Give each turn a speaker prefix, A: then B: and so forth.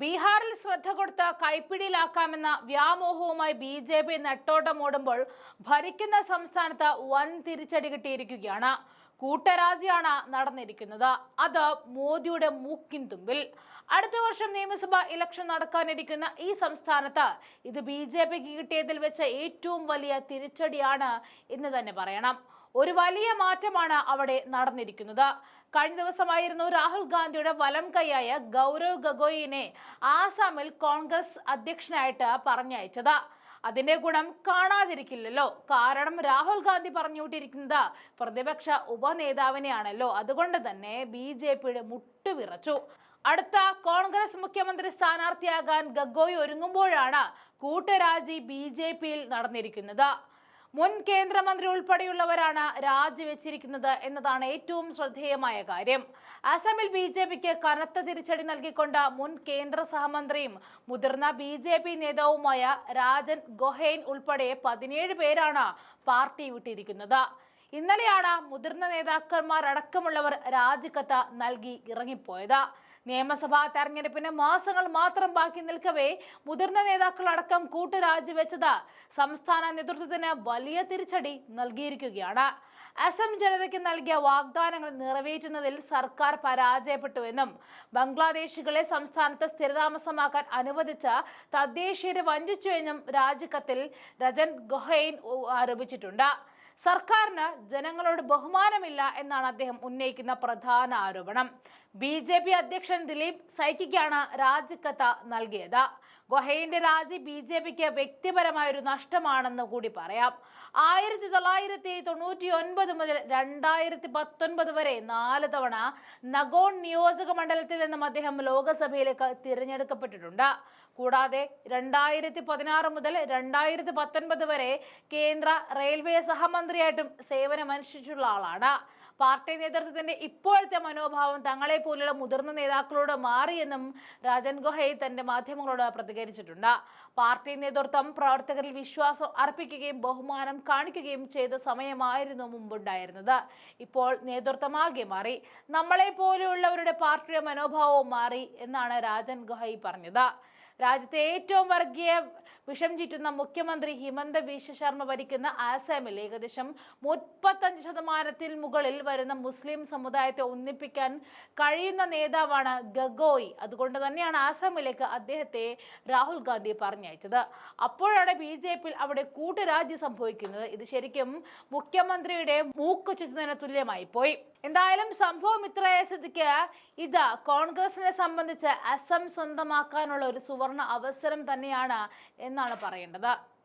A: ബീഹാറിൽ ശ്രദ്ധ കൊടുത്ത് കൈപ്പിടിയിലാക്കാമെന്ന വ്യാമോഹവുമായി ബി.ജെ.പി. നെട്ടോട്ടമോടുമ്പോൾ ഭരിക്കുന്ന സംസ്ഥാനത്ത് വൻ തിരിച്ചടി കിട്ടിയിരിക്കുകയാണ്. കൂട്ടരാജിയാണ് നടന്നിരിക്കുന്നത്. അത് മോദിയുടെ മൂക്കിൻ തുമ്പിൽ. അടുത്ത വർഷം നിയമസഭാ ഇലക്ഷൻ നടക്കാനിരിക്കുന്ന ഈ സംസ്ഥാനത്ത് ഇത് ബി.ജെ.പിക്ക് കിട്ടിയതിൽ വെച്ച് ഏറ്റവും വലിയ തിരിച്ചടിയാണ് എന്ന് തന്നെ പറയണം. ഒരു വലിയ മാറ്റമാണ് അവിടെ നടന്നിരിക്കുന്നത്. കഴിഞ്ഞ ദിവസമായിരുന്നു രാഹുൽ ഗാന്ധിയുടെ വലം കൈയായ ഗൗരവ് ഗൊഗോയിനെ ആസാമിൽ കോൺഗ്രസ് അധ്യക്ഷനായിട്ട് പറഞ്ഞയച്ചത്. അതിന്റെ ഗുണം കാണാതിരിക്കില്ലല്ലോ. കാരണം രാഹുൽ ഗാന്ധി പറഞ്ഞുവിട്ടിരിക്കുന്നത് പ്രതിപക്ഷ ഉപനേതാവിനെയാണല്ലോ. അതുകൊണ്ട് തന്നെ ബി.ജെ.പിയുടെ മുട്ടുവിറച്ചു. അടുത്ത കോൺഗ്രസ് മുഖ്യമന്ത്രി സ്ഥാനാർത്ഥിയാകാൻ ഗൊഗോയ് ഒരുങ്ങുമ്പോഴാണ് കൂട്ടരാജി ബി.ജെ.പിയിൽ നടന്നിരിക്കുന്നത്. മുൻ കേന്ദ്രമന്ത്രി ഉൾപ്പെടെയുള്ളവരാണ് രാജിവെച്ചിരിക്കുന്നത് എന്നതാണ് ഏറ്റവും ശ്രദ്ധേയമായ കാര്യം. അസമിൽ ബി.ജെ.പിക്ക് കനത്ത തിരിച്ചടി നൽകിക്കൊണ്ട് മുൻ കേന്ദ്ര സഹമന്ത്രിയും മുതിർന്ന ബി.ജെ.പി. നേതാവുമായ രാജൻ ഗൊഹൈൻ ഉൾപ്പെടെ 17 പേരാണ് പാർട്ടി വിട്ടിരിക്കുന്നത്. ഇന്നലെയാണ് മുതിർന്ന നേതാക്കന്മാരടക്കമുള്ളവർ രാജിക്കത്ത് നൽകി ഇറങ്ങിപ്പോയത്. നിയമസഭാ തെരഞ്ഞെടുപ്പിന് മാസങ്ങൾ മാത്രം ബാക്കി നിൽക്കവേ മുതിർന്ന നേതാക്കളടക്കം കൂട്ടുരാജിവെച്ചത് സംസ്ഥാന നേതൃത്വത്തിന് വലിയ തിരിച്ചടി നൽകിയിരിക്കുകയാണ്. അസം ജനതയ്ക്ക് നൽകിയ വാഗ്ദാനങ്ങൾ നിറവേറ്റുന്നതിൽ സർക്കാർ പരാജയപ്പെട്ടുവെന്നും ബംഗ്ലാദേശികളെ സംസ്ഥാനത്ത് സ്ഥിരതാമസമാക്കാൻ അനുവദിച്ച തദ്ദേശീയരെ വഞ്ചിച്ചുവെന്നും രാജിക്കത്തിൽ രജൻ ഗൊഹൈൻ ആരോപിച്ചിട്ടുണ്ട്. സർക്കാരിന് ജനങ്ങളോട് ബഹുമാനമില്ല എന്നാണ് അദ്ദേഹം ഉന്നയിക്കുന്ന പ്രധാന ആരോപണം. ബി.ജെ.പി. അധ്യക്ഷൻ ദിലീപ് സൈക്കിക്കാണ് രാജിക്കത്ത് നൽകിയത്. ഗൊഹൈന്റെ രാജി ബി.ജെ.പിക്ക് വ്യക്തിപരമായൊരു നഷ്ടമാണെന്ന് കൂടി പറയാം. 1999 മുതൽ 2019 വരെ 4 തവണ നഗോൺ നിയോജക മണ്ഡലത്തിൽ നിന്നും അദ്ദേഹം ലോക്സഭയിലേക്ക് തിരഞ്ഞെടുക്കപ്പെട്ടിട്ടുണ്ട്. കൂടാതെ 2016 മുതൽ 2019 വരെ കേന്ദ്ര റെയിൽവേ സഹമന്ത്രിയായിട്ടും സേവനമനുഷ്ഠിച്ചിട്ടുള്ള ആളാണ്. പാർട്ടി നേതൃത്വത്തിന്റെ ഇപ്പോഴത്തെ മനോഭാവം തങ്ങളെ പോലുള്ള മുതിർന്ന നേതാക്കളോട് മാറിയെന്നും രാജൻ ഗൊഹൈൻ തന്റെ മാധ്യമങ്ങളോട് പ്രതികരിച്ചിട്ടുണ്ട്. പാർട്ടി നേതൃത്വം പ്രവർത്തകരിൽ വിശ്വാസം അർപ്പിക്കുകയും ബഹുമാനം കാണിക്കുകയും ചെയ്ത സമയമായിരുന്നു മുമ്പുണ്ടായിരുന്നത്. ഇപ്പോൾ നേതൃത്വമാകെ മാറി. നമ്മളെ പോലെയുള്ളവരുടെ പാർട്ടിയുടെ മനോഭാവവും മാറി എന്നാണ് രാജൻ ഗൊഹൈൻ പറഞ്ഞത്. രാജ്യത്തെ ഏറ്റവും വർഗീയ വിഷം ചീറ്റുന്ന മുഖ്യമന്ത്രി ഹിമന്ത ബിശ്വ ശർമ്മ ഭരിക്കുന്ന ആസാമിൽ ഏകദേശം 35% മുകളിൽ വരുന്ന മുസ്ലിം സമുദായത്തെ ഒന്നിപ്പിക്കാൻ കഴിയുന്ന നേതാവാണ് ഗൊഗോയ്. അതുകൊണ്ട് തന്നെയാണ് ആസാമിലേക്ക് അദ്ദേഹത്തെ രാഹുൽ ഗാന്ധി പറഞ്ഞയച്ചത്. അപ്പോഴാണ് ബി.ജെ.പിയിൽ അവിടെ കൂട്ടുരാജി സംഭവിക്കുന്നത്. ഇത് ശരിക്കും മുഖ്യമന്ത്രിയുടെ മൂക്ക് ചുറ്റുന്നതിന് തുല്യമായി പോയി. എന്തായാലും സംഭവം ഇത്രയായ സ്ഥിതിക്ക് ഇത് കോൺഗ്രസിനെ സംബന്ധിച്ച് അസം സ്വന്തമാക്കാനുള്ള ഒരു സുവർണ അവസരം തന്നെയാണ് എന്നാണ് പറയേണ്ടത്.